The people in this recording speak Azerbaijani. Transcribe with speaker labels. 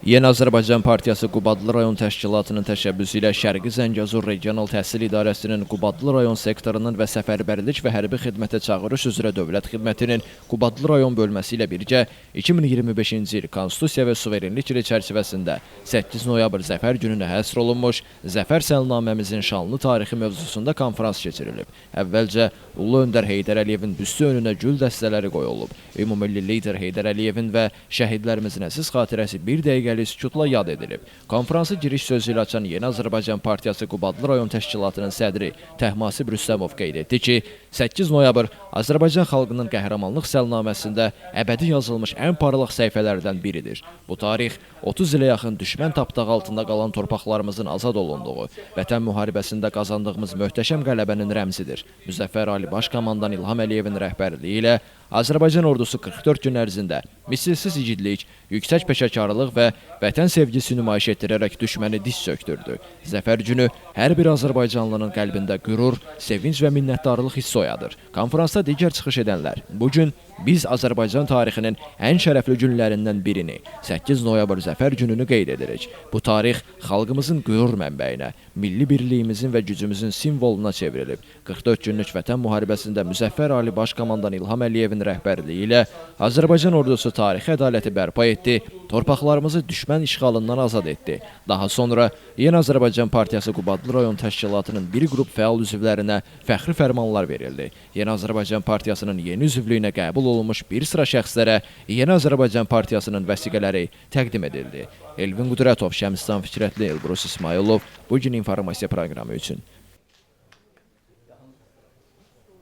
Speaker 1: Yeni Azərbaycan Partiyası Qubadlı rayon təşkilatının təşəbbüsü ilə Şərqi Zəngəzur Regional Təhsil İdarəsinin Qubadlı rayon sektorunun və səfərbərlik və hərbi xidmətə çağırış üzrə Dövlət Xidmətinin Qubadlı rayon bölməsi ilə birgə 2025-ci il Konstitusiya və Suverenlik ili çərçivəsində 8 noyabr Zəfər gününə həsr olunmuş Zəfər səlnaməmizin şanlı tarixi mövzusunda konferans keçirilib. Əvvəlcə Ulu Öndər Heydər Əliyevin büstü önünə gül dəstələri qoyulub. Ümumilli lider Heydər Əliyevin və şəhidlərimizin əziz xatirəsi bir dəqiqəlik sükutla yad edilib. Konferansı giriş sözü ilə açan Yeni Azərbaycan Partiyası Qubadlı rayon təşkilatının sədri Təhmasib Rüstəmov qeyd etdi ki, 8 noyabr Azərbaycan xalqının qəhrəmanlıq səlnaməsində əbədi yazılmış ən parlaq səhifələrdən biridir. Bu tarix 30 ilə yaxın düşmən tapdağı altında qalan torpaqlarımızın azad olunduğu, vətən müharibəsində qazandığımız möhtəşəm qələbənin rəmzidir. Müzəffər Ali Başkomandan İlham Əliyevin rəhbərliyi ilə Azərbaycan ordusu 44 gün ərzində misilsiz igidlik, yüksək peşəkarlıq və vətən sevgisi nümayiş etdirərək düşməni diz çöktürdü. Zəfər günü hər bir Azərbaycanlının qəlbində qürur, sevinç və minnətdarlıq hissi oyadır. Konferansda digər çıxış edənlər, bugün biz Azərbaycan tarixinin ən şərəfli günlərindən birini, 8 noyabr Zəfər gününü qeyd edirik. Bu tarix xalqımızın qürur mənbəyinə, milli birliyimizin və gücümüzün simvoluna çevrilib. 44 günlük vətən müharibəsində Müzəffər Ali Başkomandan İlham Əliyevin rəhbərliyi ilə Azərbaycan ordusu tarixi ədaləti bərpa etdi, torpaqlarımızı düşmən işğalından azad etdi. Daha sonra Yeni Azərbaycan Partiyası Qubadlı rayon təşkilatının bir qrup fəal üzvlərinə fəxri fərmanlar verildi. Yeni Azərbaycan Partiyasının yeni üzvlüyünə qəbul olunmuş bir sıra şəxslərə Yeni Azərbaycan Partiyasının vəsiqələri təqdim edildi. Elvin Qudrətov, Şəmstan Fikrətli, Elbrus İsmailov bugün informasiya proqramı üçün.